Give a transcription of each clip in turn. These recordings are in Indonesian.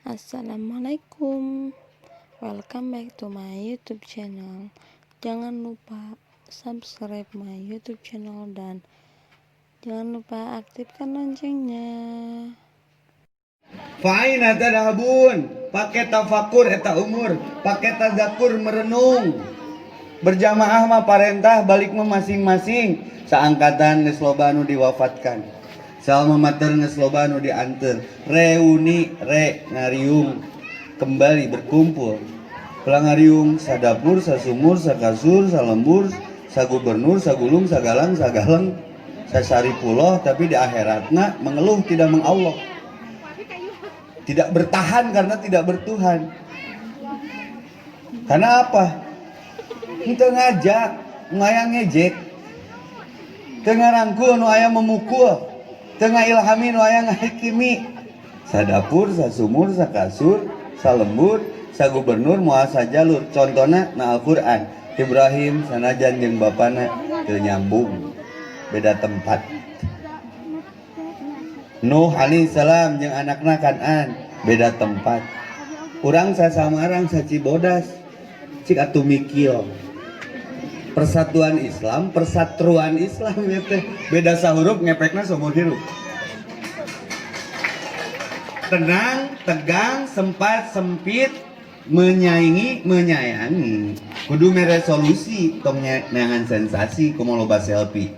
Assalamualaikum, welcome back to my YouTube channel. Jangan lupa subscribe my YouTube channel dan jangan lupa aktifkan loncengnya. Fa'ina tadhabun, pakai tafakur eta umur, pakai tazakur merenung. Berjamaah mah parentah, balik mah masing-masing. Saangkatan geus loba anu diwafatkan. Salma mater geus loba anu dianteur. Reuni ngariung kembali berkumpul. Pelangariung sadapur, sasumur, sakasur, salembur, sagubernur, sagulung, sagalang, sagaleng, sasari puloh, tapi di akhiratna mengeluh tidak mengallah. Tidak bertahan karena tidak bertuhan. Karena apa? Itu ngajak, ngayang ngejek. Tengah rangkul, nu aya memukul. Tengah ilhami, nu aya ngahikimi. Sadapur, sasumur, sakasur, salembur, sagubernur, moal sajalur. Contohna na Al-Quran. Ibrahim sanajan jeung bapana teu nyambung. Beda tempat. Nuh alaihissalam jeung anakna Kan'an beda tempat. Urang sasamarang sacibodas cik atuh mikil. Persatuan Islam, persatuan Islam ya teh beda sahurup ngepekna seumur hidup. Tenang, tegang, sempat, sempit, menyaingi, menyayangi. Kudu meresolusi tong neangan sensasi kumaha loba selfie.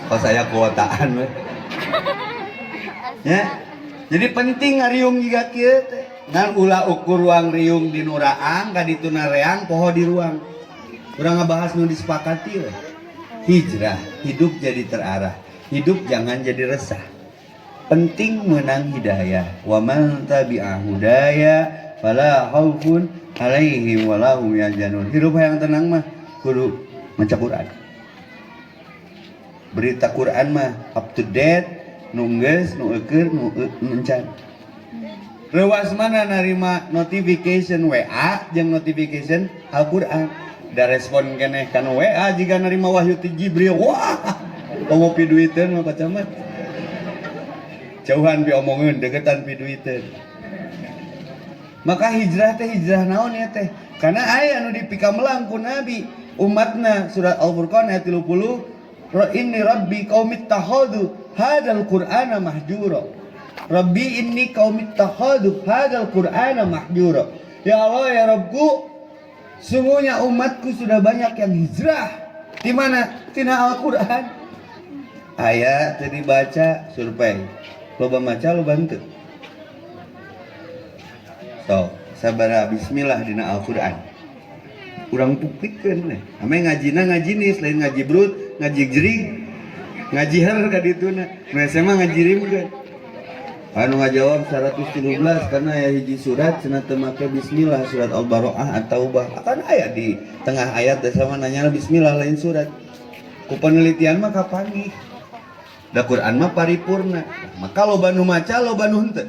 Kalau saya kuotaan we. Ya. Jadi penting ngariung juga kieu teh. Ngan ulah ukur ruang riung di nuraang ka ditu nareang poho di ruang. Urang ngabahas nu disepakati we. Hijrah, hidup jadi terarah. Hidup jangan jadi resah. Penting menang hidayah. Wa man tabi'a hudaya fala khaufun alaihim wa lahum yahzanun. Hidup yang tenang mah kudu maca Quran. Berita Quran mah up to date, nungges, nu eukeur, nu encan. Rewas mana narima notification WA jeung notification Al-Qur'an. Da respon keneh kana WA jika narima wahyu ti Jibril. Wah, ngopi duiteun mah pacamat. Jauhan pi omongeun, deketan pi duiteun. Maka hijrah teh hijrah naon ya teh? Karena aya anu dipikamelang ku Nabi umatna surat Al-Furqan ayat 30. Inni rabbi qaumit takhadu hadzal qur'ana mahjura. Rabbi inni qaumit takhadu hadzal qur'ana mahjura. Ya Allah ya Rabbku, sungguhnya umatku sudah banyak yang hijrah. Di mana? Tina Al-Qur'an. Aya teu dibaca survei. Loba maca loba henteu. So, sabara bismillah dina Al-Qur'an. Urang puklikeun we. Ame ngajina ngaji nis lain ngaji brut, ngaji jering, ngaji her ka dituna. Nu SMA ngaji rimkeun. Anu ngajawab 113 karena aya hiji surat cenah teu make bismillah, surat Al-Bara'ah at-Taubah. Akan aya di tengah ayat teh sama nanya bismillah lain surat. Ku penelitian mah kapangih. Da Quran mah paripurna. Maka loba nu maca, loba nu henteu.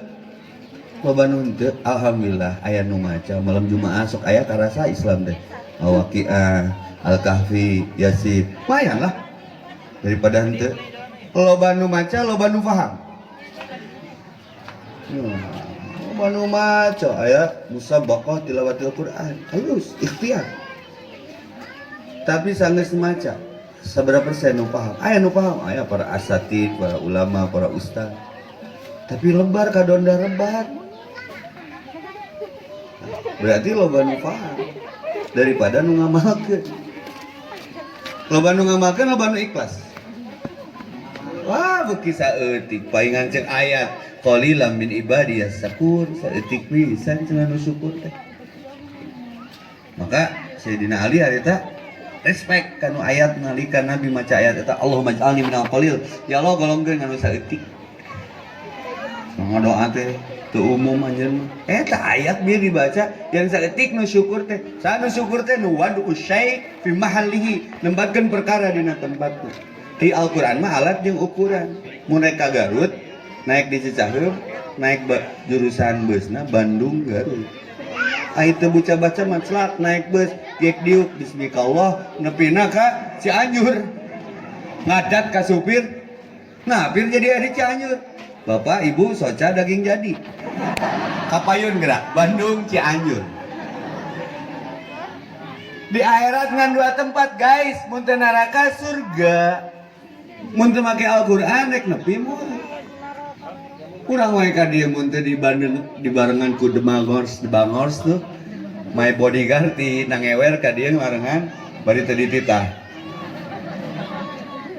Loba nu henteu alhamdulillah aya nu maca malam Jumaah sok aya karasa Islam teh. Al-Waqiah, Al-Kahfi, Yasin. Lumayan lah daripada henteu. Loba nu maca, loba nu paham. Loba nu maca aya musabaqah tilawatil Quran. Halus, ikhtiar. Tapi sanggeus maca, sabaraha persen nu paham? Aya nu paham, aya para asatid, para ulama, para ustaz. Tapi lebar ka donda rebat. Berarti loba nu paham daripada nu ngamalkeun. Loba nu ngamalkeun, loba nu ikhlas. Wah, beuki saeutik paingan ceuk ayat qalilan min ibadiyas syakur, saeutik pisan cenah nu syukur teh. Maka Sayyidina Ali harita respect kanu ayat nalika Nabi maca ayat eta Allahumma ij'alni minal qalil. Ya Allah golongkeun anu saeutik. Ngadoa teh teu umum anjeun. Eta ayat bieu dibaca yang saeutik nu syukur teh. Saha nu syukur teh nu wadu syai' fi mahallihi, nempatkeun perkara dina tempatna. Di Al-Qur'an mah alat jeung ukuran. Mun naik ka Garut, naik di Cicaheum, naik jurusan busna Bandung Garut. Ai teu baca matslak naik bus gek diuk bismillah nepina ka Cianjur. Ngadat ka supir. Nah, pir jadi di Cianjur. Bapak Ibu soca daging jadi. Kapayun gerak Bandung Cianjur. Di akhirat ngan dua tempat guys, mun teu neraka surga. Mun teu make Al-Qur'an rek nepi moal. Urang wae ka dieu mun teu dibarengan ku The Bangors tuh. My bodyguard ti nangewer ka dieu ngarengan bari teu dititah.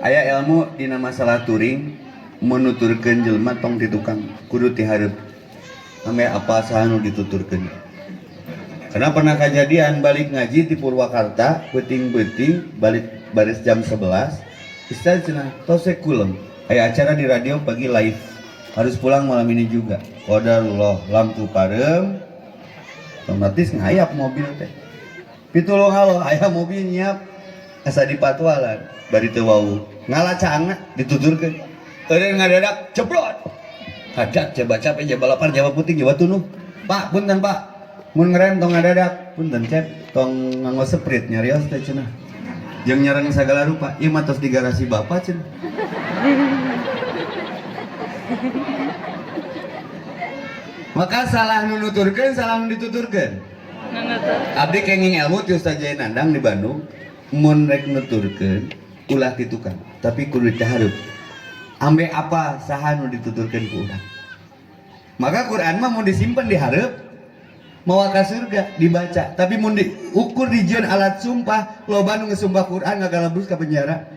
Aya ilmu dina masalah turing menuturkeun jelema tong ti tukang kudu ti hareup. Ame apa saha nu dituturkeun. Karena pernah kejadian balik ngaji di Purwakarta, beuting-beuting balik baris jam 11. Ustaz cenah tosek kulem. Aya acara di radio pagi live. Harus pulang malam ini juga. Qadarullah lampu parem. Otomatis ngayap mobil teh. Pitulung halo aya mobil nyiap asa dipatwalan bari teu wau. Ngalacangna dituturkeun. Eureun ngadadak ceplot. Hadat coba capek jawa lapar jawa putih jawa tunuh. Pak punten Pak. Mun ngerem tong ngadadak punten cep tong nganggo sprite nyarios teh cenah. Jeung nyereng sagala rupa. Ieu mah tos di garasi Bapak cenah. Maka salah nu nuturkeun, salah nu dituturkeun. Abdi kenging ilmu ti Ustaz Jaya Nandang di Bandung. Mun rek nuturkeun ulah kitu kan. Tapi kudu dihareup. Ambe apa saha nu dituturkeun ku urang. Maka Quran mah mun disimpen di hareup mawa ka surga dibaca. Tapi mun diukur dijieun alat sumpah, loba nu ngesumpah Quran ngagalabrus ka penjara.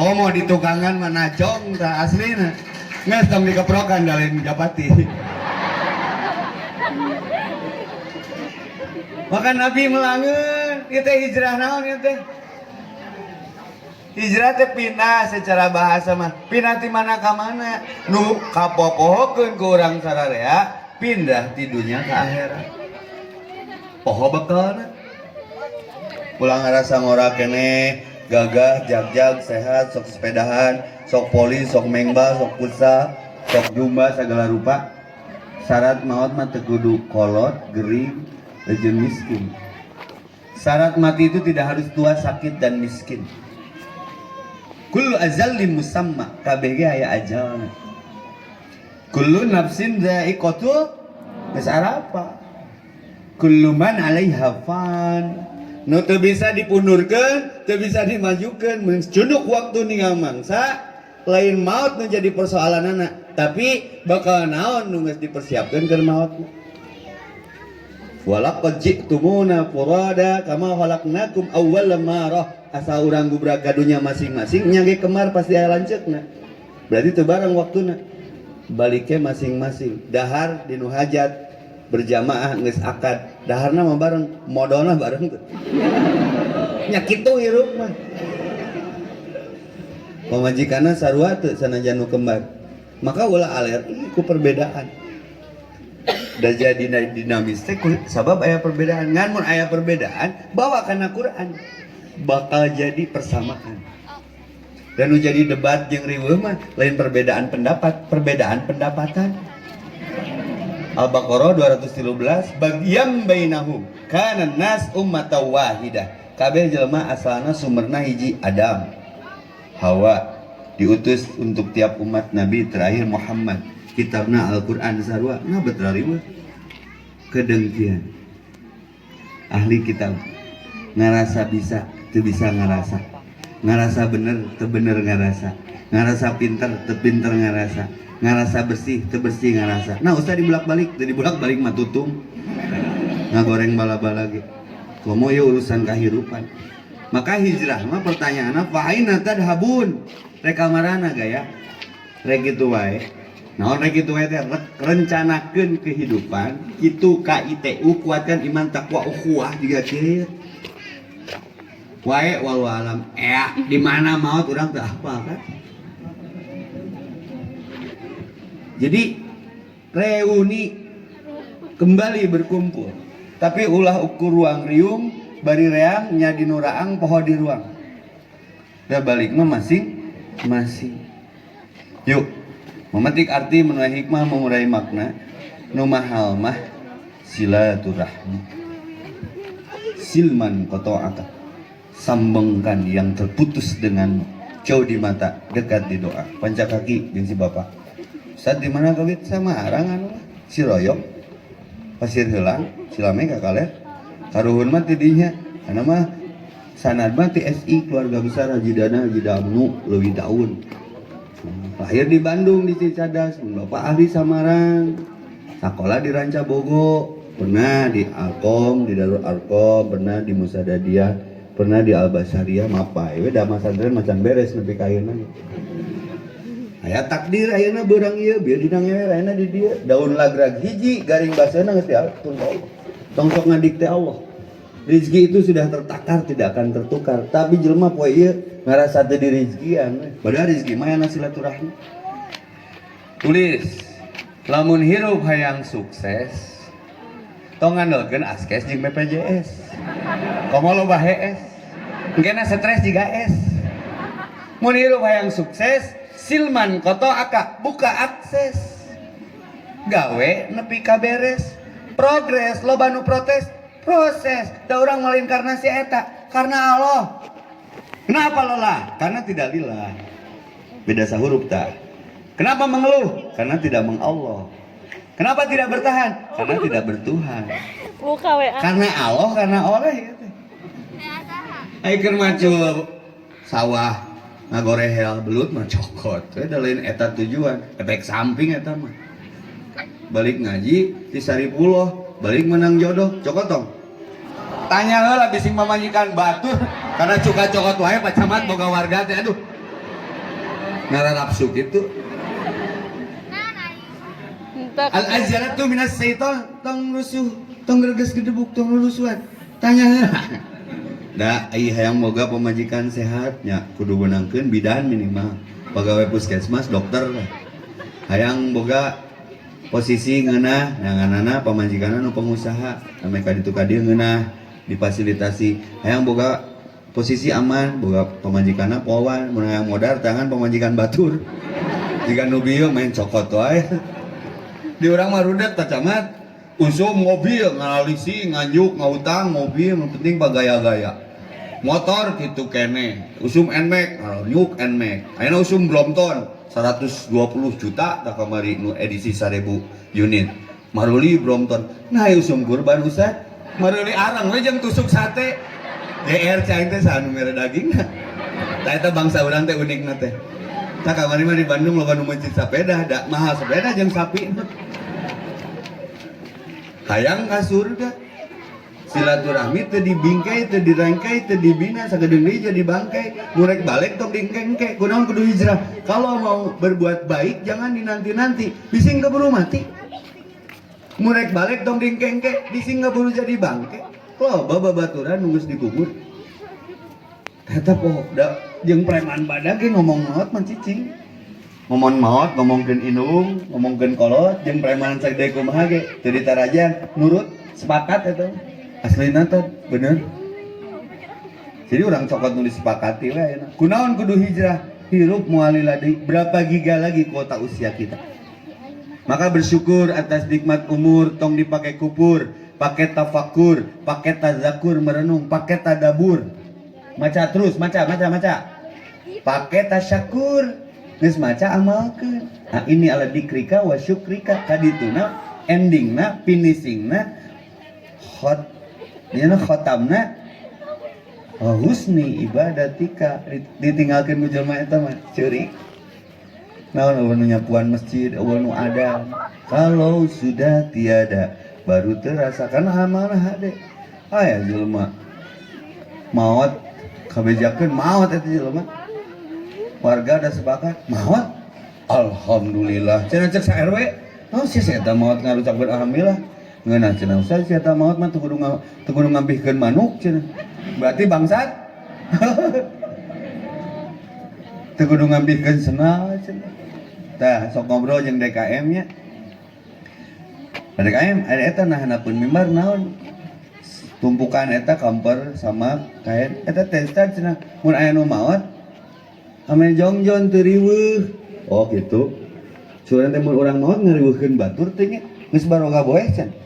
Oh mau di tukangan mana jong ta aslina. Nges tong dikeprokan dalem japati. Maka Nabi melangeun, ieu teh hijrah naon ieu teh? Hijrah teh pindah secara bahasa mah. Pindah ti mana ka mana? Nu kapopohokeun ku urang sararea, pindah ti dunya ka akhirat. Poho bekelna. Pulang ngarasa ngora kene, gagah, jag-jag, sehat, sok sepedahan, sok polis, sok mengba, sok pulsa, sok jumba segala rupa. Syarat maut mah teu kudu kolot, gering, jeung miskin. Syarat mati itu tidak harus tua, sakit dan miskin. Kullu azallim musamma, kabeh ge aya ajalna. Kullu nafsin dha'iqatul geus arapa. Kullu man 'alaiha fan. Nu teu bisa dipundurkeun, teu bisa dimajukeun, mencunduk waktu ninggal mangsa, lain maut nu jadi persoalanana, tapi bakal naon nu geus dipersiapkeun keur maut. Walaqad ji'tumuna furada kama khalaqnakum awwala marrah. Asa urang gubrak ka dunya masing-masing nya ge kemar pasti aya lanceukna. Berarti teu bareng waktuna. Balike masing-masing. Dahar dinu hajat berjamaah geus akad. Daharna mah bareng, modalna bareng teu. Nya kitu hirup mah. Pamajikanna sarua teu sanajan nu kembar. Maka ulah alergi ku perbedaan. Da jadi dinamis teh sabab aya perbedaan. Ngan mun aya perbedaan bawa kana Quran bakal jadi persamaan. Dan nu jadi debat jeung riweuh mah lain perbedaan pendapat, perbedaan pendapatan. Al-Baqarah 213 bagyam bainahum kana nas ummatan wahidah. Kabeh jelema asalna sumberna hiji Adam. Hawa diutus untuk tiap umat Nabi terakhir Muhammad. Kitabna Al-Qur'an sarua ngabetra riweuh. Kedengkian. Ahli kitab ngarasa bisa, teu bisa ngarasa. Ngarasa bener, teu bener ngarasa. Ngarasa pinter, teu pinter ngarasa. Ngarasa bersih, teu bersih ngarasa. Nah usah dibulak-balik, teu dibulak-balik mah tutung. Ngagoreng bala-bala ge. Komo ieu urusan kahirupan. Maka hijrah mah pertanyaanna fa aina tadhabun? Rek kamarana gaya. Rek kitu wae. Naon rek kitu wae teh rencanakeun kehidupan kitu KITU kuatkan iman takwa ukhuwah juga kieu. Wae walau alam di mana maut urang teu hafal kan. Jadi reuni kembali berkumpul. Tapi ulah ukur ruang riung bari reang nya di nuraang poho di ruang. Da balik mah masing-masing. Yuk, memetik arti menuai hikmah mengurai makna. Nu mahal mah silaturahmi. Silman koto'aka. Sambungkan yang terputus dengan jauh di mata, dekat di doa. Panca kaki jeung si bapak. Ustad di mana kawit sama arang si Royong. Pasir Helang, Cilame kakaleh. Karuhun mah tidinya. Karena mah sanad mah TSI keluarga besar Haji Dana, Haji Damnu, leuwih daun. Lahir di Bandung di Cicadas, bapak ahli Samarang. Sekolah di Ranca Bogo, pernah di Alkom, di Darul Alkom, pernah di Musadadiyah, pernah di Al-Basariyah, mapai we da masantren macan beres nepi ka ayeuna. Aya takdir ayeuna beurang ieu bieu dina ngewe ayeuna di dieu. Daun lagrag hiji garing baseuna geus diatur Allah. Tong sok ngadik teh Allah. Rizki itu sudah tertakar, tidak akan tertukar. Tapi jelema poe ieu ngarasa teu dirizkian. Padahal rizki mah aya silaturahmi. Tulis, lamun hirup hayang sukses, tong ngandalkeun askes jeung BPJS. Komo loba HS. Engkena stres jiga S. Mun hirup hayang sukses, silman koto aka buka akses. Gawe nepi ka beres. Progres loba nu protes. Proses, da urang malin karena si eta, karena Allah. Kenapa lelah? Karena tidak lillah. Beda sahurup tak? Kenapa mengeluh? Karena tidak mengallah. Kenapa tidak bertahan? Karena tidak bertuhan. Buka WA. Karena Allah, karena oleh gitu. Ayo macu sawah ngagorehel belut mah cokot. Da lain eta tujuan, efek samping eta mah. Balik ngaji di Saripuloh, balik menang jodoh, cokotong. Tanya heula bising mamajikan batur karena cuka cokot wae Pak Camat boga warga teh aduh. Ngara nafsu gitu. Al-azjaratu minas syaitan, tong rusuh, tong greges gedebuk, tong lulusuan. Tanya heula. Da ai hayang boga pamajikan sehat nya kudu beunangkeun bidan minimal. Pegawai puskesmas, dokter. Hayang boga posisi ngeunah nganana pamajikanna nu pengusaha ame ka ditu ka dieu ngeunah difasilitasi. Hayang boga posisi aman, boga pamajikanna powan, mun hayang modar tangan pamajikan batur. Jika nu bieu main cokot wae. Di urang mah rudet Pak Camat. Usum mobil ngalisi nganjuk ngautang mobil yang penting bagaya-gaya. Motor gitu kene. Usum Nmax, nyuk Nmax. Ayeuna usum Brompton 120 juta tak kamari nu edisi 1000 unit. Maruli Brompton. Nah usum kurban Ustad. Maruli arang we jeung tusuk sate. GR caing teh sanu mere dagingna. Tah eta bangsa urang teh unikna teh. Tak kamari mah di Bandung loba nu mencit sapeda, da mahal sepeda jeung sapi. Hayang ka surga. Silaturahmi teu dibingkai, teu dirangkai, teu dibina, sagedeung deui jadi bangkai. Murek balik tong dingkengke, kunaon kudu hijrah. Kalau mau berbuat baik jangan dinanti-nanti, bising keburu mati. Murek balik tong dingkengke, bising keburu jadi bangke. Loba babaturan nunggus dikubur. Eta poho da jeung preman badag ngomong maot mah cicing. Ngomong maot, ngomongkeun indung, ngomongkeun kolot, jeung preman sagede kumaha ge teu ditarajan, nurut, sepakat eta. Aslina teh bener. Jadi orang cokot nulis sepakati we ayeuna. Kunaon kudu hijrah? Hirup moal lilladhi. Berapa giga lagi kuota usia kita? Maka bersyukur atas nikmat umur, tong dipakai kupur, pakai tafakur, pakai tazakur merenung, pakai tadabur. Maca terus, maca. Pakai tasyakur. Geus maca amalkeun. Nah ini ala dikrika wa syukrika kadituna endingna finishingna khotamna husni ibadatika ditinggalkeun ku jelema eta mah ceurik. Naon eueuh nu nyapuan masjid, eueuh nu ada. Kalau sudah tiada baru terasa karena amanah hade. Aya jelema maot kabejakeun maot eta jelema. Warga ada sepakat maot. Alhamdulillah. Cenah cek sa RW, oh sia eta maot ngarucapkeun alhamdulillah. Ngeunah cenah usah sia eta maot mah teu kudu ngampihkeun manuk cenah. Berarti bangsat. Teu kudu ngampihkeun senal cenah. Tah sok ngobrol jeung DKM nya. DKM ada eta nah hanapeun mimbar naon? Tumpukan eta kamper sama kain eta testar cenah. Mun aya nu maot ame jongjon teu riweuh. Oh gitu. Suran teh mun urang maot ngariweuhkeun batur teh nya geus baroga boeh cenah.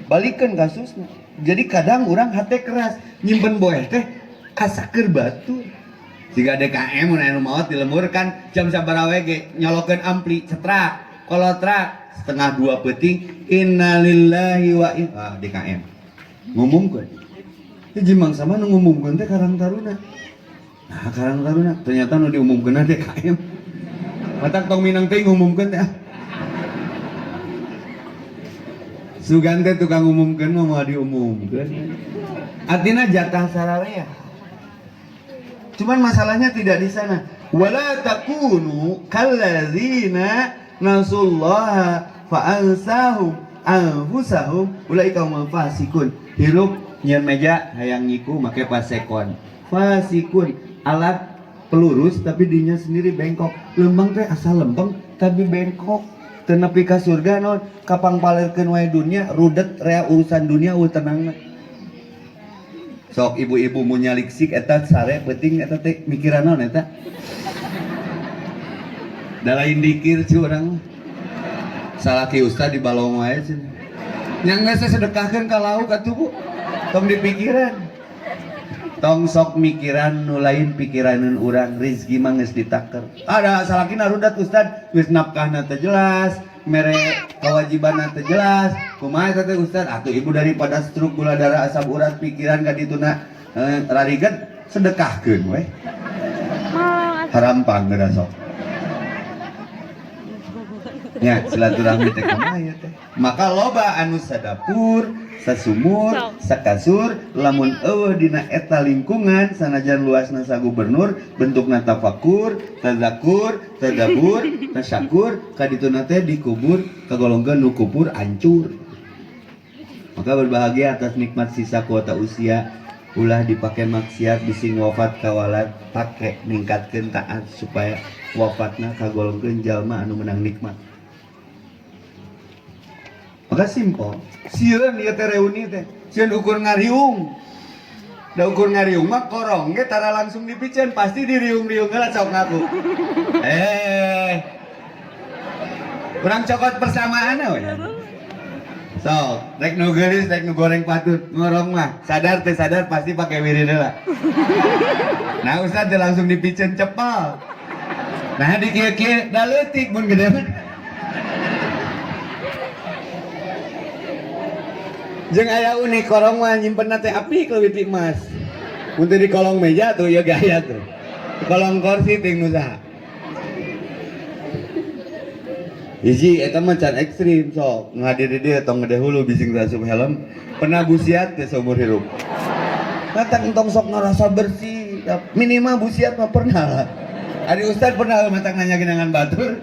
Balikeun kasusna. Jadi kadang orang hate keras nyimpen boeh teh kasaker batur. jika DKM mun anu maot di lembur kan jam sabaraha we ge nyolokeun ampli cetrak kolotrak setengah 2 peuting innalillahi wa inna DKM ngumumkeun hiji mangsa mah nu ngumumkeun teh Karang Taruna. Nah Karang Taruna ternyata nu diumumkeun DKM matak tong minang teh ngumumkeun teh sugan teh tukang ngumumkeun mah moal diumumkeun artinya jatah sararea. Cuman masalahnya tidak di sana. Wala takunu kalladzina nasullaha fa'ansahum anfusahum ulaika hum fasikun. Hirup nyeun meja hayang nyiku make pasekon. Fasikun alat pelurus tapi dinya sendiri bengkok. Lembang teh asal lempeng tapi bengkok. Teu nepi ka surga naon kapang palerkeun wae dunya rudet rea urusan dunia tenangna. Sok ibu-ibu mau nyalik sik eta sare penting eta teh mikiran naon eta da lain dikir cu urang salaki ustad di balong wae cenah nya geus sedekahkeun ka lauk atuh Bu tong dipikiran tong sok mikiran nu lain pikiraneun urang rezeki mah geus ditaker ada salakina rudat ustad geus nafkahna teh jelas mere kewajiban teh jelas kumaha eta teh ustad atuh ibu daripada stroke gula darah asam urat pikiran ka dituna rariget sedekahkeun we harampang geura sok nya silaturahmi teh kumaha ya teh maka loba anu sadapur sasumur sakasur lamun eueuh dina eta lingkungan sanajan luasna sagubernur bentukna tafakur tazakur tadabur tasyakur kadituna teh dikubur kagolongkeun nu kubur hancur maka berbahagia atas nikmat sisa kuota usia ulah dipake maksiat bising wafat kawalat pake ningkatkeun taat supaya wafatna kagolongkeun jalma anu menang nikmat. Maka simpel, sieun ieu teh reuni teh, sieun ukur ngariung. Da ukur ngariung mah korong ge tara langsung dipikeun, pasti diriung-riung heula sok ngaku. Kurang cokot persamaan we. Sok, rek nu geulis, rek nu goreng patut, ngorong mah, sadar teh sadar pasti pake wirid heula. Nah, ustad teh langsung dipikeun cepel. Nah, di kieu-kieu da leutik mun gede mah. Jeung aya unik korong mah nyimpenna teh api leuwih ti emas. Mun teh di kolong meja tuh ya gaya tuh. Di kolong kursi ting nu saha. Hiji eta mah can ekstrim sok ngadir di dieu tong gede hulu bising rasup helm pernah busiat teh seumur hirup. Matang entong sok ngarasa bersih minimal busiat mah pernah lah. Ari ustad pernah matang nanya genangan batur.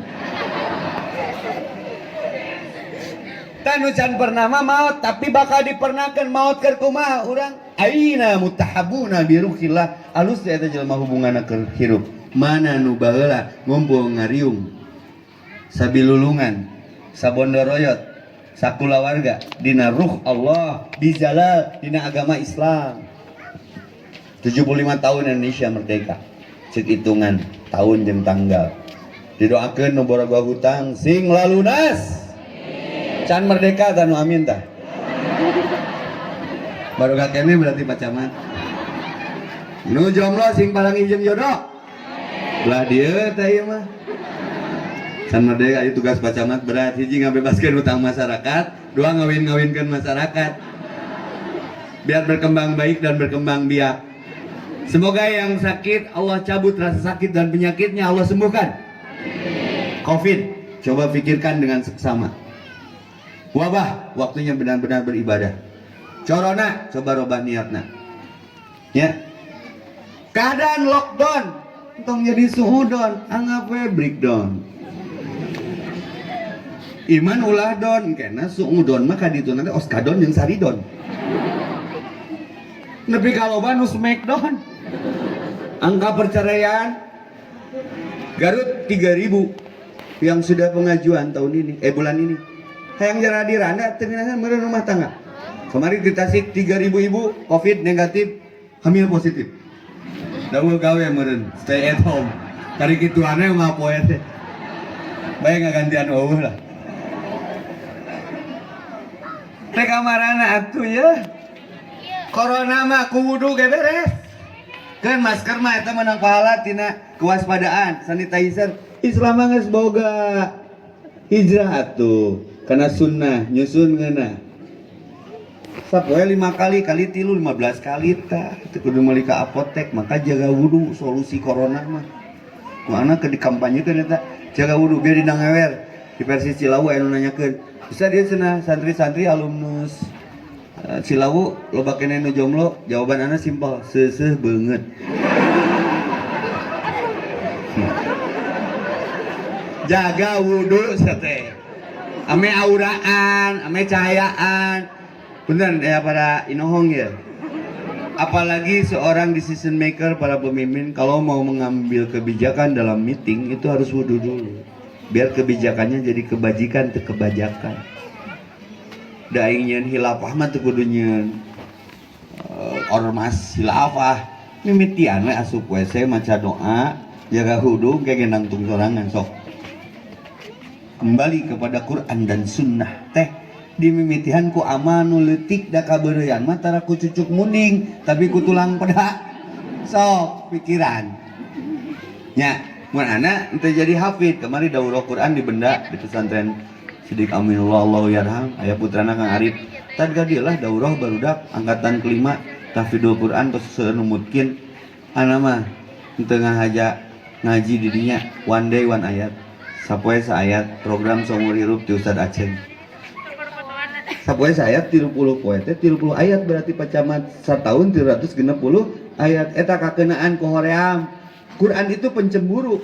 Tanu can pernah mah maut tapi bakal dipernahkeun maut keur kumaha urang aina mutahabuna biruhillah alus eta jelema hubunganna keur hirup mana nu baheula ngumpul ngariung sabilulungan sabondoroyot sakulawarga dina ruh Allah bizalal dina agama Islam 75 tahun Indonesia merdeka cek hitungan tahun jeung tanggal didoakeun nu boga hutang sing lalunas can merdeka tanu amin tah baru kakeknya berarti Pak Camat nu jomblo sing paling injem jodoh belah dia tah ieu mah can merdeka itu tugas Pak Camat berat hiji ngabebaskeun utang masyarakat dua ngawin-ngawinkeun masyarakat biar berkembang baik dan berkembang biak semoga yang sakit Allah cabut rasa sakit dan penyakitnya Allah sembuhkan COVID coba pikirkan dengan seksama wabah waktunya benar-benar beribadah corona coba robah niatna ya keadaan lockdown entong jadi suhudon anggap we breakdown iman ulah don kena suhudon mah kaditu nanti oskadon yang saridon nepi kaloba nu smackdown angka perceraian Garut 3.000 yang sudah pengajuan tahun ini bulan ini hayang jara diranda ternyata meureun rumah tangga kemarin di Tasik 3.000 ibu COVID negatif hamil positif daul gawe meureun stay at home kari kituanna mah poe teh bae ngagantian eueuh lah teh kamarana atuh ya corona mah kudu ge beres Kan masker mah eta menang pahala tina kewaspadaan, sanitizer. Islam mah geus boga hijrah atuh kana sunnah nyusun ngeunah. Sapoe 5 kali kali 3 15 kali tah. Teu kudu meuli ka apotek, maka jaga wudu solusi corona mah. Mana ke dikampanyekeun eta jaga wudu biar dina ngewer. Di versi Cilawu anu nanyakeun. Bisa dia cenah santri-santri alumnus Cilawu loba keneh nu jomblo, jawaban ana simpel, seuseuh beungeut. Jaga wudu teh. Ame auraan, ame cahayaan. Beneran ya para inohong ya. Apalagi seorang decision maker, para pemimpin kalau mau mengambil kebijakan dalam meeting itu harus wudu dulu. Biar kebijakannya jadi kebajikan, teu kebajakan. Da aing nyeun hilafah mah teu kudu nyeun ormas hilafah. Mimitian we asup WC maca doa, jaga wudu kayak gendang tung sorangan sok. Kembali kepada Quran dan sunnah teh dimimitihan ku amanu leutik da kabeureuyan mah tara ku cucuk muning tapi ku tulang peda sok pikiran nya mun ana teu jadi hafid kemari daurah Quran di benda di pesantren Sidik Aminullah Allahu yarham aya putrana Kang Arif tad gadilah daurah barudak angkatan kelima tahfidul Quran tos numutkeun ana mah teu ngahaja ngaji di dinya one day one ayat sapoe saayat program seumur hirup ti Ustad Aceng sapoe saayat 30 poe teh 30 ayat berarti pacamat satahun 360 ayat eta kakenaan ku hoream Quran itu pencemburu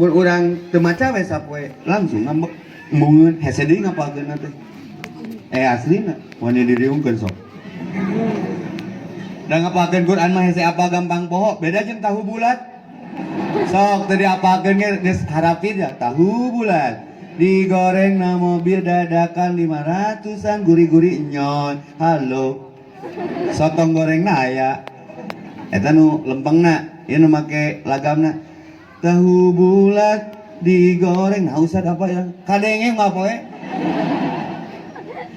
mun urang teu maca we sapoe langsung ngambek mungeun hese deui ngapalkeun teh aslina wani diriungkeun sok da ngapalkeun Quran mah hese apa gampang poho beda jeung tahu bulat sok tadi apalkeun geus harapin ya tahu bulat digoreng na mobil dadakan 500-an guri-guri nyon halo sotong goreng na aya eta nu lempengna ieu nu make lagamna tahu bulat digoreng nah usah apa ya kadenge mah poe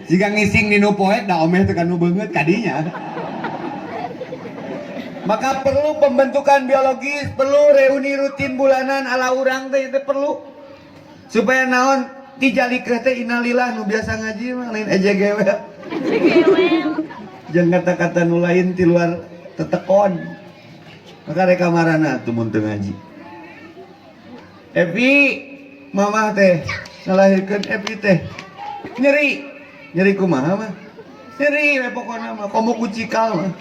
jika ngising di nu poe da omeh teu kanu beungeut kadinya maka perlu pembentukan biologis perlu reuni rutin bulanan ala urang teh itu perlu supaya naon tijalikeun teh innalillah nu biasa ngaji mah lain EJGW. Jeung kata-kata nu lain ti luar tetekon. Maka reka marana tuh mun teu ngaji. Epi mamah teh ngalahirkeun Epi teh nyeri kumaha mah? Nyeri we pokona mah komo kucikal mah.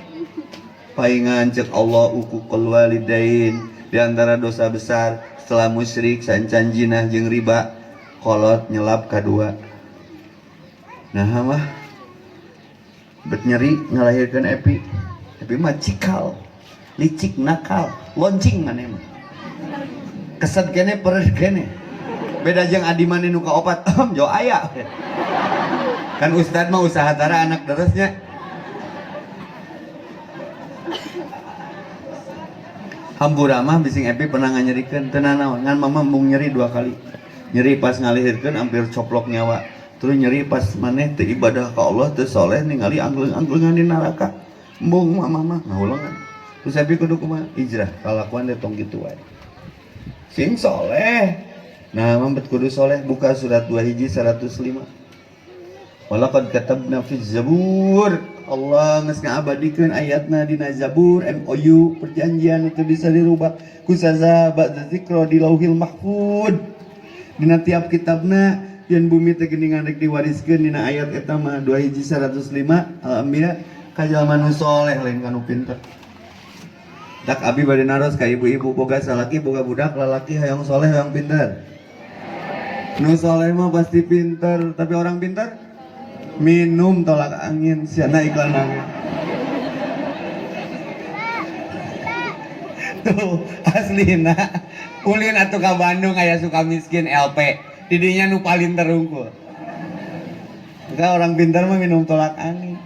Paingan cek Allah uququl walidain di antara dosa besar setelah musyrik sancan jinah jeung riba kolot nyelap kadua nah mah bet nyeri ngalahirkeun Epi mah cikal licik nakal loncing maneh mah kesed kene pereud kene beda jeung adi maneh nu kaopat jo aya kan ustad mah usaha tara anak deresnya hampura mah bising Epi pernah nganyerikeun teu naon ngan mama mung nyeri 2 kali nyeri pas ngalihirkeun hampir coplok nyawa terus nyeri pas maneh teu ibadah ka Allah teu soleh ningali angleung-angleungan di neraka embung mama mah ngaulengan terus Epi kudu kumaha hijrah kalakuan teh tong kitu wae sing soleh nah mambet kudu soleh buka surat 2 hiji 105 walaqad katabna fi zabur Allah geus ngabadikeun ayatna dina Zabur MOU perjanjian itu bisa dirubah ku saza ba'da zikra di Lauhil Mahfuz dina tiap kitabna yen bumi teh geuningan rek diwariskeun dina ayat eta mah 2 hiji 105 alhamdulillah ka jalma nu soleh lain kanu pinter dak abi bade naros ka ibu-ibu boga salaki boga budak lalaki hayang soleh hayang pinter nu soleh mah pasti pinter tapi orang pinter minum tolak angin siana iklan angin tuh aslina ulin atuh ka Bandung aya Sukamiskin LP didinya nu paling terungkul maka orang pintar mah minum tolak angin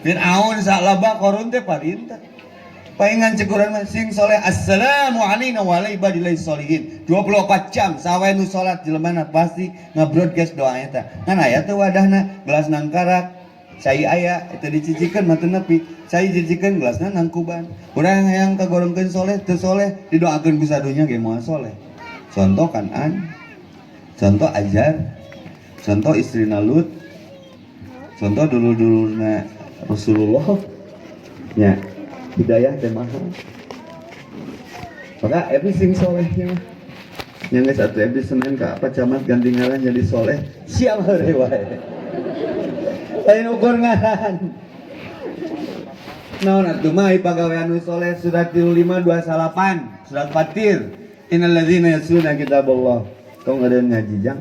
Fir'aun salaba korun teh parinter paingan cekuran mah sing soleh assalamu alaikum wa ala ibadillahis sholihin 24 jam sawae nu salat jelemana pasti ngabroadcast doa eta kan aya teh wadahna gelas nangkarak cai aya eta dicicikeun mah teu nepi cai dicicikeun gelasna nangkuban urang hayang kagorongkeun soleh teu soleh didoakeun ku sadunya ge moal soleh contoh Kanan contoh Ajar contoh istrina Lut contoh dulu-duluna Rasulullah nya hidayah teh mahal maka everything solehnya mah yang geus atuh every Senin ka apa camat ganti ngaran jadi soleh siap heureuy wae lain ukur ngaran naon atuh mah pagawean nu soleh surat 3528 surat Fatir innalladzina yasluna kitaballah tong ada ngaji jang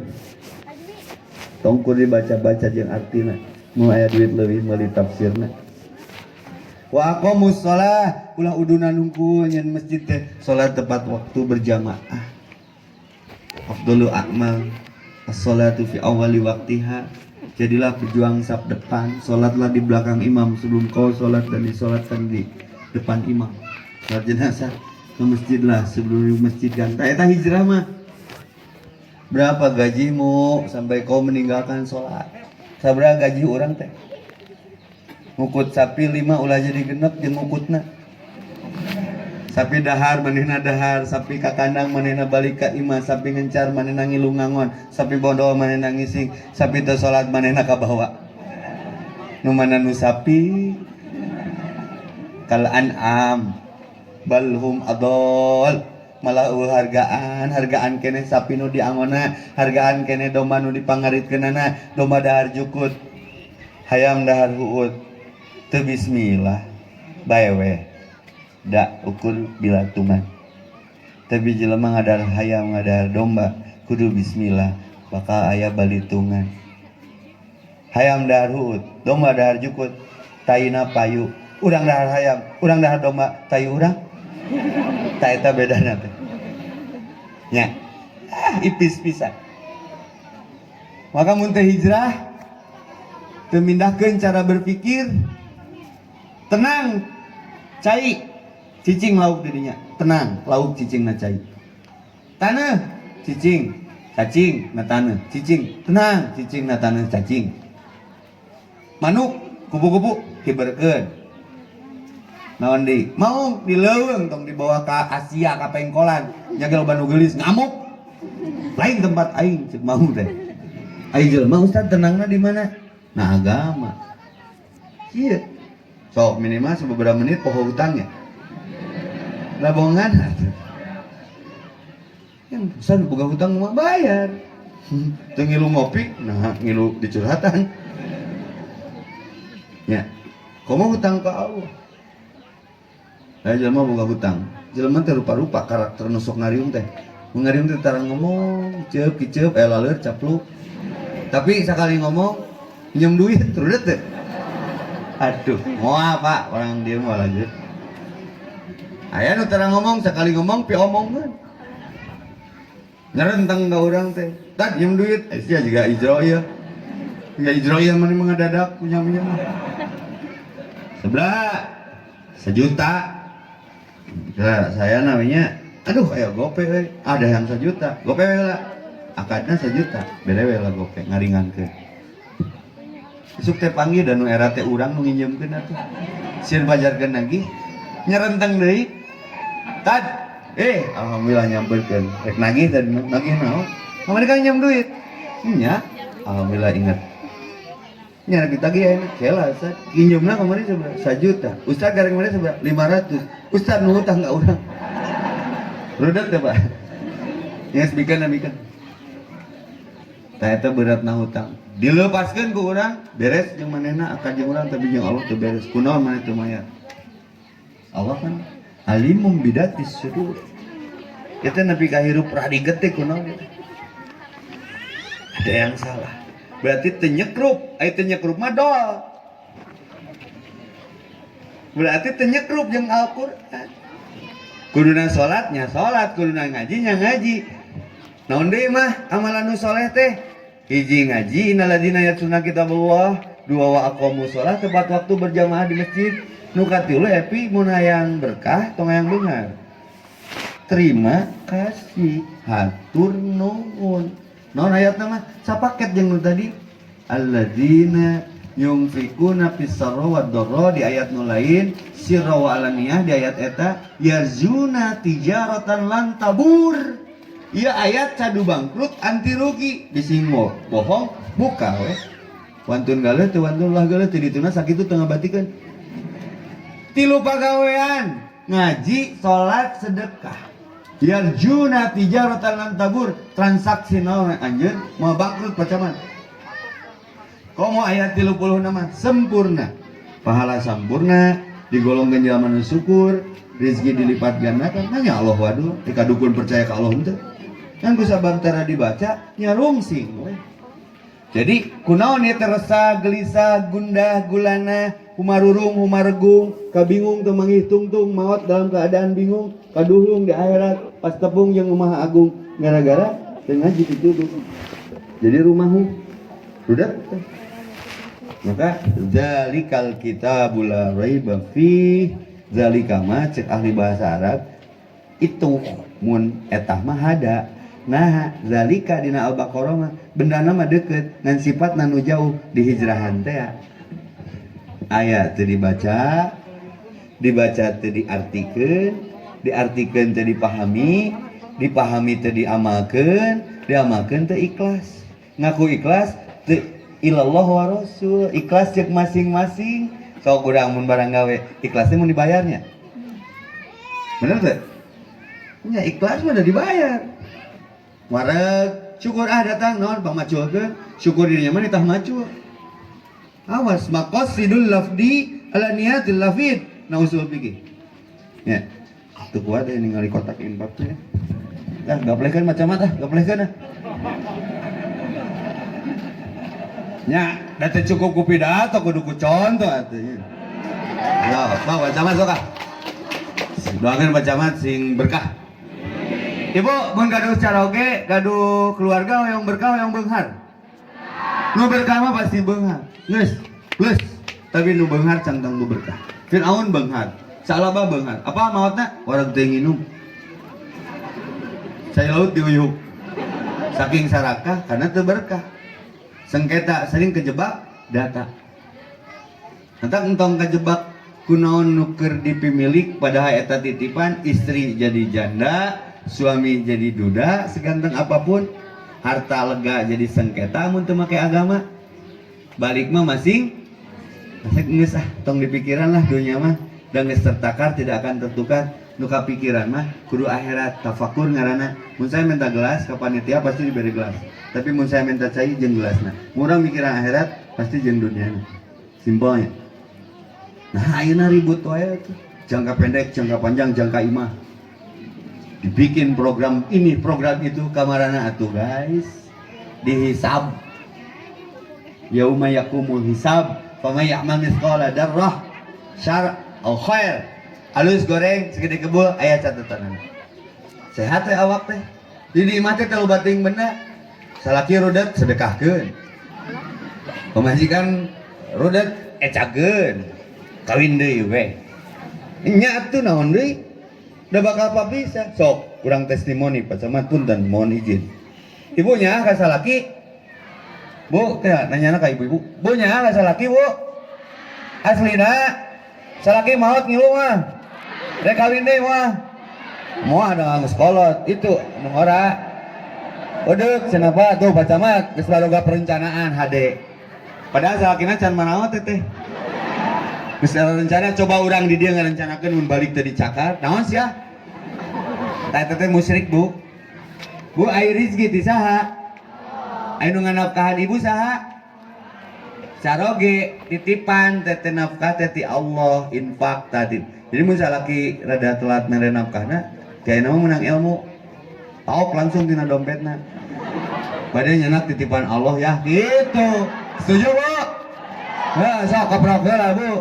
tong kudu dibaca-baca jeung artina nu aya duit leuwih meuli tafsirna wa aqamus shalah ulah uduna nungku nyen masjid teh salat tepat waktu berjamaah afdhalu a'mal as-shalatu fi awwali waqtiha jadilah pejuang saf depan salatlah di belakang imam sebelum kau salat dan disalatkan di depan imam salat jenazah ke masjid lah sebelum masjid kan eta hijrah mah berapa gajimu sampai kau meninggalkan salat sabaraha gaji orang teh ngukut sapi 5 ulah jadi genep jeung ngukutna sapi dahar manehna dahar sapi ka kandang manehna balik ka imah sapi ngencar manehna ngilu ngangon sapi bodoh manehna ngising sapi teu salat manehna ka bawa nu mana nu sapi kal an'am balhum adol malah hargaan keneh sapi nu diangona hargaan keneh domba nu dipangaritkeunana domba dahar jukut hayam dahar huut teu bismillah bae we da ukur bilatuman tapi jelema ngadar hayam ngadar domba kudu bismillah bakal aya balitungan hayam dahar huut domba dahar jukut taina payu urang dahar hayam urang dahar domba tayu urang ta eta bedana teh nya ipis pisan maka mun teh hijrah teu mindahkeun cara berpikir tenang cai cicing lauk dirinya tenang lauk cicing na cai tanah cicing cacing na tanah cicing tenang cicing na tanah cacing manuk kupu-kupu hiberkeun naon deui mau dileuweung tong dibawa ka Asia ka pengkolan nya ge loba nu geulis ngamuk lain tempat aing ceuk mau teh aing jelema ustad tenangna di mana nah agama ieu sok minimal beberapa menit poho hutangnya lah bohongan yang besar buka hutang mah bayar tuh ngilu ngopi nah ngilu dicurhatan ya komo hutang ke Allah lah jelema buka hutang jelema teh rupa-rupa karakter nusuk ngariung teh ngariung teh tarang ngomong ceup kiceup laleur capluk tapi sekali ngomong pinjam duit terus teh aduh mau apa orang dia mau lanjut aya nu tara ngomong sekali ngomong pi omongan ngarentang ka urang teh tak pinjam duit sia juga ijroya ya ijroya mah ngadadak punya mah seberapa 1 juta nah, saya namanya aduh ayo gope ada yang 1 juta gope lah akadna 1 juta bere lah gope ngaringankeun isuk teh panggil dan nu era teh urang nu nginjemkeun atuh sieun bajarkeun lagi nyerentang deui tad alhamdulillah nyamperkeun rek nagih tadi nagih naon kamari kan nyam duit nya alhamdulillah inget nya rek ditagih enak kela ustad nginjemna kamari sabaraha 1 juta ustad gareng kamari sabaraha 500 ustad nu hutang ka urang rudet teh Pak geus bikeun bikeun tah eta beratna hutang dilepaskan ke orang beres yang manehna akan jeung urang tapi jeung Allah teu beres kunaon maneh teu mayar Allah kan alimum bidatis sudur kita nepi ka hirup radiget teh kunaon ada yang salah berarti teu nyekrup aya teu nyekrup mah doa berarti teu nyekrup jeung Al-Qur'an kuduna salatnya salat kuduna ngajinya ngaji naon deui mah amalan nu saleh teh hiji ngaji innalladzina yatluna kitaballah dua wa aqamus shalah tepat waktu berjamaah di masjid nu katilu epi mun hayang berkah tong hayang beungar terima kasih hatur nuhun naon ayatna mah sapaket jeung nu tadi alladzina yungfikuna fis sarra wad dharra di ayat nu lain, sirra wa alaniyah di ayat eta, yarzuna tijaratan lan tabur. Ieu ayat cadu bangkrut anti rugi disinggo bohong buka we. Wantun galeh teu wantun ulah galeh teu dituna sakitu teu ngabatikeun. Tilu pagawean ngaji, salat, sedekah. Yarjuna tijaratan lan tabur, transaksi naon anjeun mau bangkrut pacaman. Komo ayat 30 nama sempurna. Pahala sampurna digolongkeun jelema nu syukur, rezeki dilipat gandakan. Nanya Allah waduh, tika dukun percaya ka Allah henteu. Kan ku sabantara dibaca nyarungsing we. Jadi kunaon ieu teresa, gelisah, gundah, gulana, humarurung, humaregung, kabingung teu manghitung-tung maot dalam keadaan bingung, kaduhung di akhirat, pas tepung jeung Maha Agung gara-gara teu ngaji dituduh. Jadi rumahu rudat. Maka zalikal kitabul la raiba fi, zalika mah cek ahli bahasa Arab itu mun etah mah hada. Nah, zalika dina Al-Baqarah mah bendana mah deukeut ngan sifatna nu jauh di hijrahan teh. Ayat teu dibaca teu diartikeun, diartikeun teu dipahami, dipahami teu diamalkeun, diamalkeun teu ikhlas. Ngaku ikhlas teu ilallah wa rasul, ikhlas cek masing-masing. Sok urang mun barang gawe, ikhlasnya mun dibayarnya. Bener teu? Nya ikhlas mah udah dibayar. Wareg syukur datang naon pamacukeun, syukur dirinya mah ditah macu. Awas maqasidul lafdi ala niyatil lafid na usul fikih. Ya. Teu kuat ya ningali kotak infak teh. Tah gaplehkeun macam tah, gaplehkeun ah. Nya, da teh cukup ku pidato kudu ku contoh atuh. Ya, bawa camat sok ah. Doakeun bacamat sing berkah. Ibu, mun gaduh caroge, gaduh keluarga hoyong berkah hoyong beunghar. Nu berkah mah pasti beunghar. Geus, geus. Tapi nu beunghar cantang nu berkah. Firaun beunghar, Salaba beunghar. Apa maotna? Wareg teu nginum. Saya laut diuyuk. Saking sarakah karena teu berkah. Sengketa sering kejebak data. Entak entong kejebak kunaon nuker dipimilik padahal eta titipan, istri jadi janda, suami jadi duda, seganteng apapun, harta lega jadi sengketa mun teu make agama. Balik mah masing geus tong dipikiran lah dunia mah dan geus tertakar tidak akan tertukar. Nu kapikiran mah kudu akhirat, tafakur ngaranna. Mun saya minta gelas ka panitia pasti diberi gelas. Tapi mun saya minta cai jeung gelasna. Murang mikiran akhirat pasti jeung duniana. Simpelnya. Nah, ayeuna ribut wae tuh. Jangka pendek, jangka panjang, jangka imah. Dibikin program ini, program itu, kamarana atuh guys. Dihisab. Yauma yakumul hisab, faman ya'mal mithqala darrah syar'a au khair. Alus goreng segede kebul aya catatan. Sehat teh awak teh. Di imah teh teu bating benda. Salaki rudet sedekahkeun. Pamajikan rudet ecakeun. Kawin deui we. Nya atuh naon deui? Da bakal papisah. Sok kurang testimoni pacamat punten mohon izin. Ibunya ka salaki. Bu, teh nanyana ka ibu-ibu. Bu nya ka salaki, Bu. Aslina salaki maot ngilu mah. Rek kawin deui mah. Moal ada geus kolot itu nu ora. Odeuh cenapa tuh pacamat geus baroga perencanaan HD. Padahal salakina can manaot teh. Geus rencana coba urang di dieu ngarencanakeun mun balik teh dicakar. Naon sia? Tah eta teh musyrik, Bu. Bu, ai rezeki ti saha? Ai nu nganafkahan ibu saha? Caroge titipan teh nafkah teh ti Allah, infak tadi. Jadi mun salaki rada telat mere nafkahna, teh mah menang ilmu. Taok langsung tina dompetna. Bade nyenak titipan Allah ya gitu. Setuju, Bu? Nah, sok kaprok heula, Bu.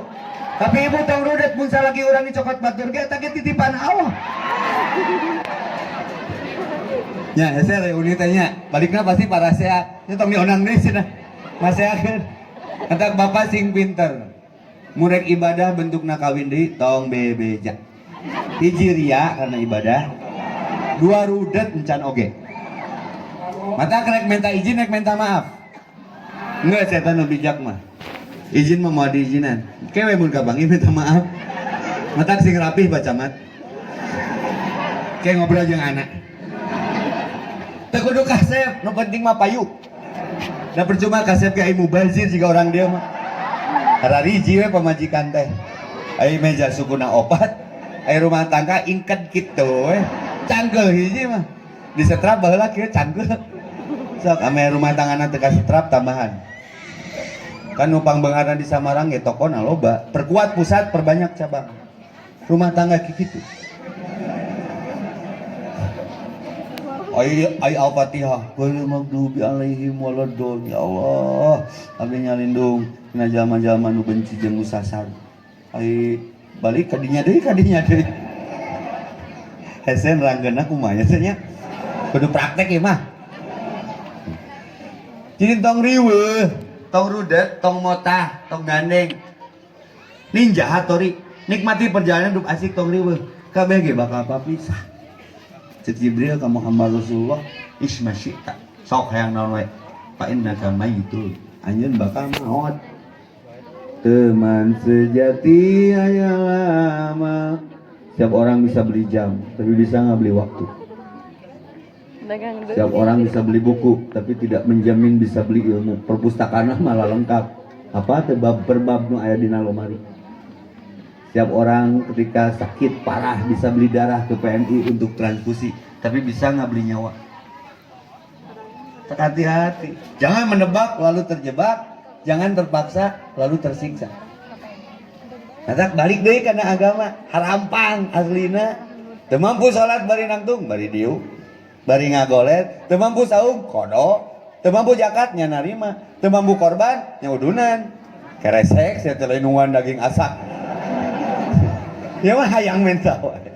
Tapi ibu tong rudet mun salaki urang dicokot batur ge eta ge titipan Allah. Ya, saya reuni teh nya. Balikna pasti parasea. Nya tong dionang deui cenah. Maseakeun. Entak bapak sing pinter. Murek ibadah bentukna kawin deui tong bebeja. Hiji ria karena ibadah. Dua rudet encan oge. Mata krek minta izin rek minta maaf. Enggak setan nu bijak mah. izin mah mau diizinan kewe mun kabangi minta maaf matak sing rapih Pak Camat kayak ngobrol jeung anak teu kudu kasep nu penting mah payu da percuma kasep ke ai mubazir jika orang dia mah harariji we pamajikan teh ai meja sukuna opat ai rumah tangga ingket kitu we canggeuh hiji mah disetrap baheula kieu canggeuh sok ame rumah tanggana teu kasetrap tambahan kan numpang bengaran di Samarang ge tokona loba perkuat pusat perbanyak cabang rumah tangga kitu ai al-fatihah wal maghdubi alaihim waladdallin ya Allah abdi nyalindung dina jalma-jalma nu benci jeung nu sasar ai balik ka dinya deui hesen ranggeuna kumaha teh nya kudu praktek ieu mah jadi tong riweuh tong rudet tong motah tong gandeng ninja hatori nikmati perjalanan hidup asik tong riweuh kabeh ge bakal papisah cek Jibril ka Muhammad Rasulullah ismasyita sok hayang naon we fa innaka maitun anjeun bakal maot teman sejati aya lama setiap orang bisa beli jam tapi bisa nggak beli waktu setiap orang bisa beli buku tapi tidak menjamin bisa beli ilmu perpustakaan malah lengkap apa teh bab per bab nu aya dina lomari setiap orang ketika sakit parah bisa beli darah ke PMI untuk transfusi tapi bisa nggak beli nyawa hati-hati jangan menebak lalu terjebak jangan terpaksa lalu tersiksa kata balik deh karena agama harampang aslina teu mampu salat bari nangtung bari diu bari ngagolet teu mampu saum kodok teu mampu zakat nya narima teu mampu korban nya udunan keresek saya teh nuan daging asak ya mah hayang menta wae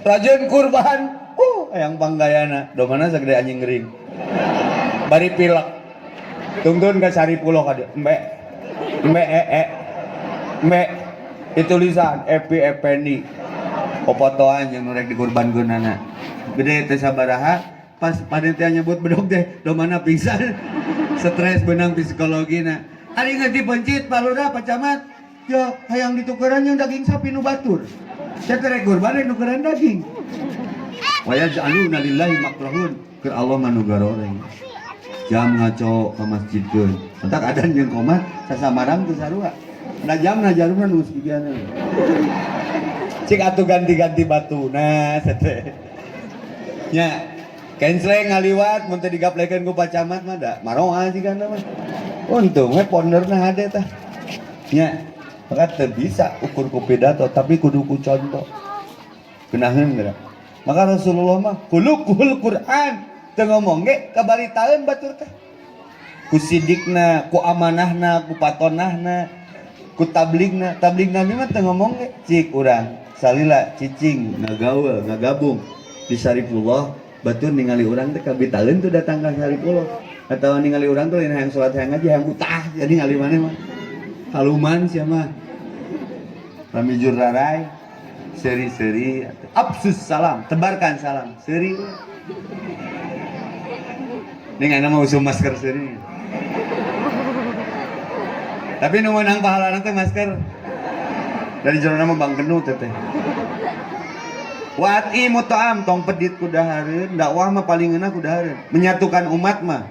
rajin kurban hayang panggayana domana sagede anjing gering bari pilek tungtun ka sari pulo ka dieu embe ditulisan Epi Effendi opotoan yang nurek di kurban gunana gede teh sabaraha pas panitia nyebut bedog teh domana pingsan stres benang psikologina ari geus dipencit Pak Lurah Pak Camat ya hayang ditukeran yang daging sapi nu batur saya terek kurban nukeran daging waya ja'aluna lillahi makrahun keur Allah manu garoreng jam ngaco ka masjidkeun entak adan jeung komat sasamarang teu sarua da jam na jarumna nu sigana cik atuh ganti-ganti batu nah teh nya kensleng ngaliwat mun teu digaplekeun ku Pak Camat mah da maroa sigana mah untung we ponderna hade tah nya maka teu bisa ukur ku pidato tapi kudu ku contoh geunaheun geura maka Rasulullah mah khuluqul Quran teu ngomong ge kabaritaeun batur teh ku sidikna ku amanahna ku patonahna ku tabligna nabi mah teu ngomong ge cik urang salila cicing ngagaweul ngagabung di Sarifullah batur ningali urang teh kabitaeun tuh datang ka Sarifullah atawa ningali urang tuh lain hayang salat hayang ngaji hayang utah jadi ngali maneh mah haluman sia mah rami jurarai seri-seri absus salam tebarkan salam seri ning ana mah usum masker seri tapi nu meunang pahalana teh masker dari jero mah bang genu teh wati mutaam tong pedit kudahareun dakwah mah paling euna kudahareun menyatukan umat mah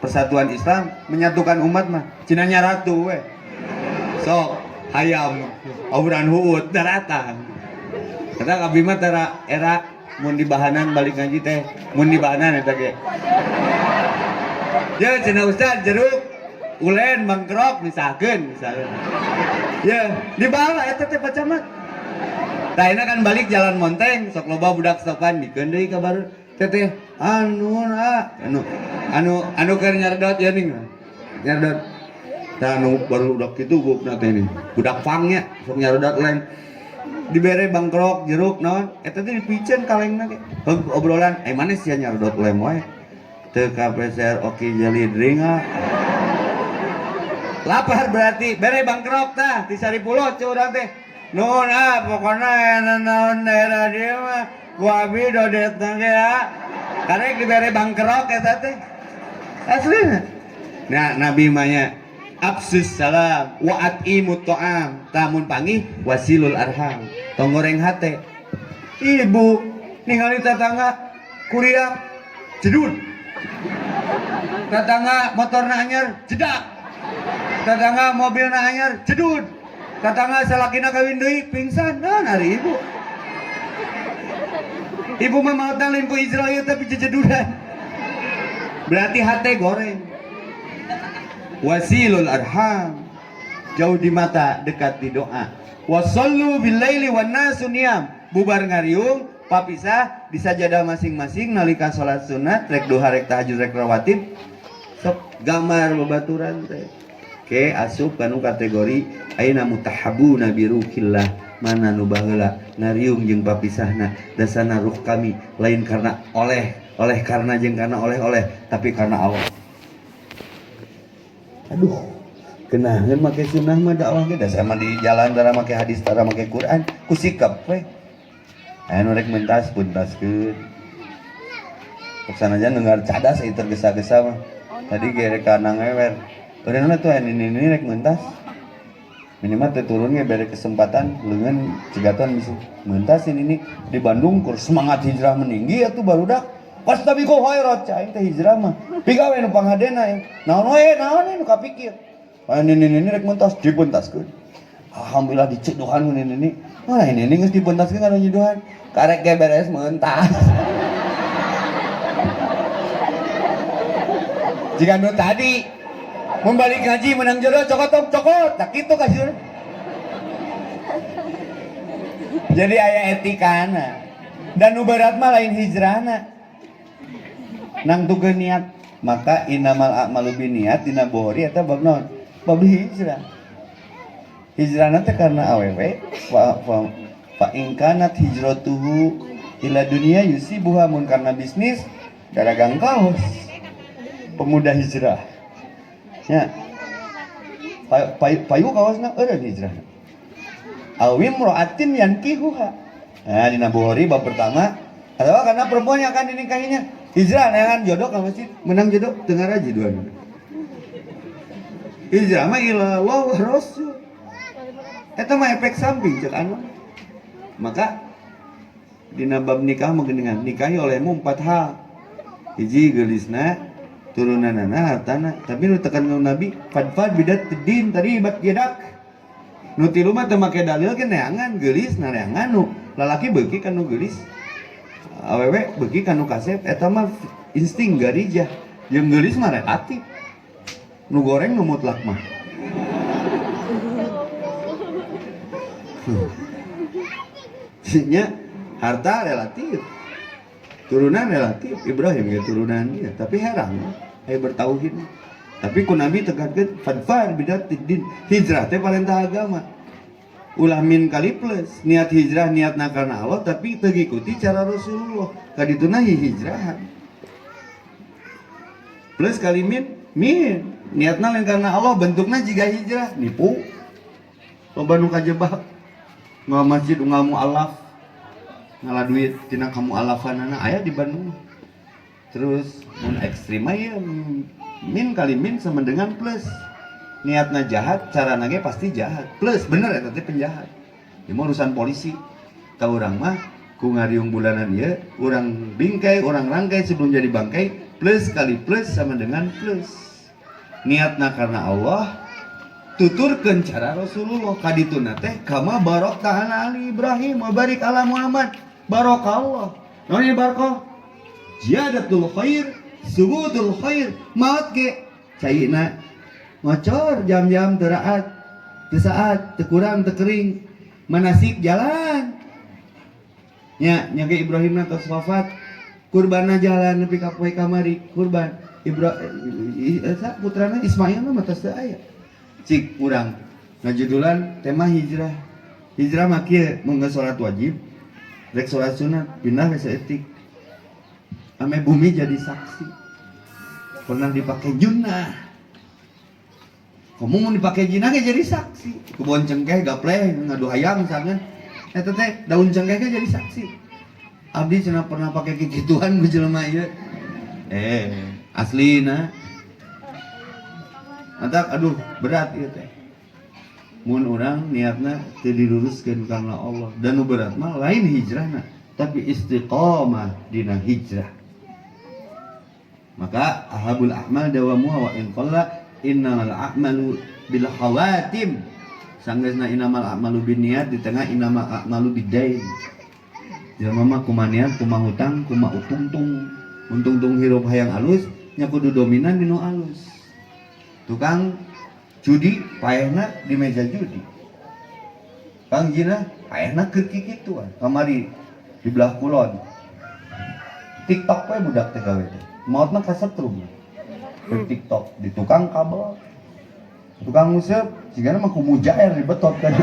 persatuan Islam menyatukan umat mah cenah ratu we sok hayam auran huut daratan kata abdi mah era mun di bahanan balik ngaji teh mun di bahanan eta ge ya cenah ustaz jeruk ulen mangkrok misalkeun ya di bala eta teh Pak Camat tah enak kan balik jalan monteng sok loba budak stokan dikeun deui ka baru teh anu keur nyardot ya ning nyardot tah anu baru budak kitu gupna teh nih budak pangnya sok nyardot lain dibere bangkrok jeruk naon eta teh dipiceun kalengna ge obrolan manis ya nyardot lem wae teu kapeser oki jeli dringa lapar berarti bere bangkrok tah di Saripulot curang teh nuhun pokona naon daerah dieu mah ku abi dodetna ge ya karek dibere bangkrok eta teh aslina nah nabi mah nya Absus salam wa at'imut ta'am, tamun panggih wasilul arham, tong goreng hate. Ibu ningali tetangga kuriak jedud, tetangga motorna anyar jedak, tetangga mobilna anyar jedud, tetangga salakina kawin deui pingsan. Nah hari ibu mah mau talin ku Israel tapi jejedudan, berarti hate goreng. Wasilul arham, jauh di mata dekat di doa. Wasallu billaili wan nasu niyam, bubar ngariung papisah di sajadah masing-masing nalika salat sunat rek duha rek tahajud rek rawatib sok gambar babaturan teh. Ke asup kanu kategori ayeuna mutahabuna bi ruhillah, mana nu baheula ngariung jeung papisahna dasana ruh kami lain karena oleh karena jeung karena oleh tapi karena Allah. Aduh, kenahan make sunnah mah dakwah ge da sama di jalan dara make hadis dara make Quran ku sikap we. Anu rek mentas puntaskeun. Keksanajan dengar cadas ieu tergesa-gesa mah. Tadi ge rek kana ngewer. Urang tuh ini rek mentas. Minimal teh turun ge bere kesempatan leungeun cigaton bisa mentas ini di Bandung kur semangat hijrah meninggi atuh barudak. Pas tapi kok khairat cai teh hijrah mah. Pigawe nu pangadena ya. Naon nu kapikir. Ini rek mentas dibentaskeun. Alhamdulillah diceduhan ini. Wah ini geus dibentaskeun kana nyeduhan. Karek ge beres mentas. Jika nu tadi membalik ngaji menang jodoh cokot tak kitu kasih. Jadi aya etikana. Dan nu berat mah lain hijrahna. Nang tukeun niat, maka innamal a'malu binniat dina bohori eta bab naon? Bab hijrah. Hijrahna teh karena awewe fa in kanat hijratuhu ila dunya yusibuha mun karena bisnis dagang kaos. Pemuda hijrah. Ya. Payu kaosna eureun hijrah. Awim ro'atin yankihuha. Nah, dina bohori bab pertama adalah karena perempuan yang akan dinikahinya. Hijrah neangan jodoh ka masjid, menang jodoh dengar aja dua. Hijrah mah ila Allah wa Rasul. Eta mah efek samping cek anu. Maka dina bab nikah mah geuningan nikahi olehmu 4 hal. Hiji geulisna, turunanana, hartana, tapi nu tekan Nabi fadfad bidat din taribat yadak. Nu tilu mah teu make dalil ke neangan geulis nareangan nu lalaki beuki kan nu geulis. Awewe beuki kanu kasep eta mah insting garijah jeung geulis mah relatif nu goreng nu mutlak mah nya harta relatif turunan relatif Ibrahim ge turunan dia tapi herang aya bertauhid tapi ku Nabi tegaskeun fadfar bidatid din hijrah teh parentah agama ulah min kali plus niat hijrah niatna karena Allah tapi teu ngikuti cara Rasulullah kadituna hijrah plus kali min niatna lain karena Allah bentukna jiga hijrah nipu loba nu kajebak ngawa masjid ngamu alaf ngalah duit tina kamu alafanana aya di Bandung terus mun ekstrim aya min kali min sama dengan plus niatna jahat, cara nage pasti jahat. Plus bener eta teh penjahat. Ieu mah urusan polisi. Ka urang mah ku ngariung bulanan ieu, urang bingkai, urang rangkai sebelum jadi bangkai, plus kali plus sama dengan plus. Niatna karena Allah, tuturkeun cara Rasulullah. Kadituna teh kama barokah ali Ibrahim wa barik ala Muhammad. Barokallah. Naon ieu barakah? Ziyadatul khair, subudul khair. Maot ge caina ngocor jam-jam teraat tesaat tekurang tekering manasik jalan nya nyage Ibrahim na tos wafat kurbanna jalan nepi ka poe kamari kurban putrana Ismail mah tos teu aya cik urang ngajudulan tema hijrah mah kieu mun salat wajib rek salat sunat pindah ke etik ame bumi jadi saksi pernah dipakai junnah kamu mau dipakai jinah jadi saksi kebon cengkeh gapleh ngadu hayam misalnya eta teh daun cengkeh jadi saksi abdi cenah pernah pakai kikituan ku jelema ieu aslina Mantap, aduh berat ieu teh. Mun urang niatna teu diluruskeun karena Allah dan nu berat mah lain hijrahna, tapi istiqamah dina hijrah. Maka ahabul a'mal dawamuha wa in qalla innamal a'malu bil khawatim. Sanggeusna innamal a'malu binniyat di tengah innamal a'malu bidain. Jelema mah kumaha niat, kumaha hutang, kumaha utungtung. Untung-tung hirup hayang alus nya kudu dominan dinu alus. Tukang judi paehna di meja judi. Kang Jina paehna keur kikituan. Kamari di belah kulon. TikTok we budak teh gawe teh. Maotna kasetrum. Ke TikTok di tukang kabel. Tukang nguseup sigana mah ku mujair dibetot kan.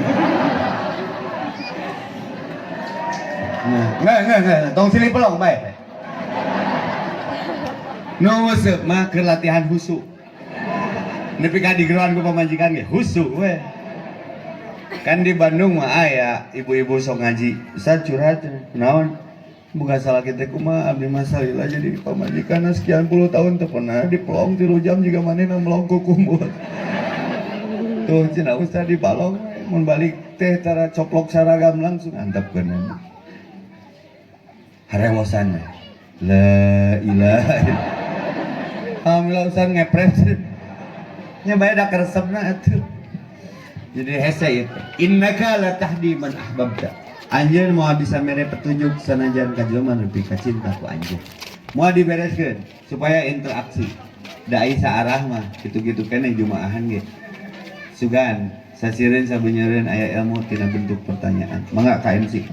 Nggak, tong silih pelong bae. Nu nguseup mah keur latihan husu. Nepi ka digeroan ku pamajikan ge husu we. Kan di Bandung mah aya ibu-ibu sok ngaji. Ustaz curhat naon? Bukan salah kita kumaha abdi mah salila jadi pamajikan sekian puluh tahun teu pernah dipelong 3 jam juga manehna melong ku kumbul. Tuh cenah Ustaz dipalong mun balik teh tara coplok saragam langsung antepkeun. Harewosan. La ilaha illallah. Alhamdulillah Ustaz ngepres. Nya bae da karesepna atuh. Jadi hese itu. Innaka la tahdi man ahbabta. Anjeun moal bisa mere petunjuk sanajan ka jelema nepi ka cinta ku anjeun. Moal dibereskeun supaya interaksi. Da ai saarah mah kitu-kitu keneh jumaahan ge. Sugan sasireun sabeunyereun aya ilmu tina bentuk pertanyaan. Mangga ka MC.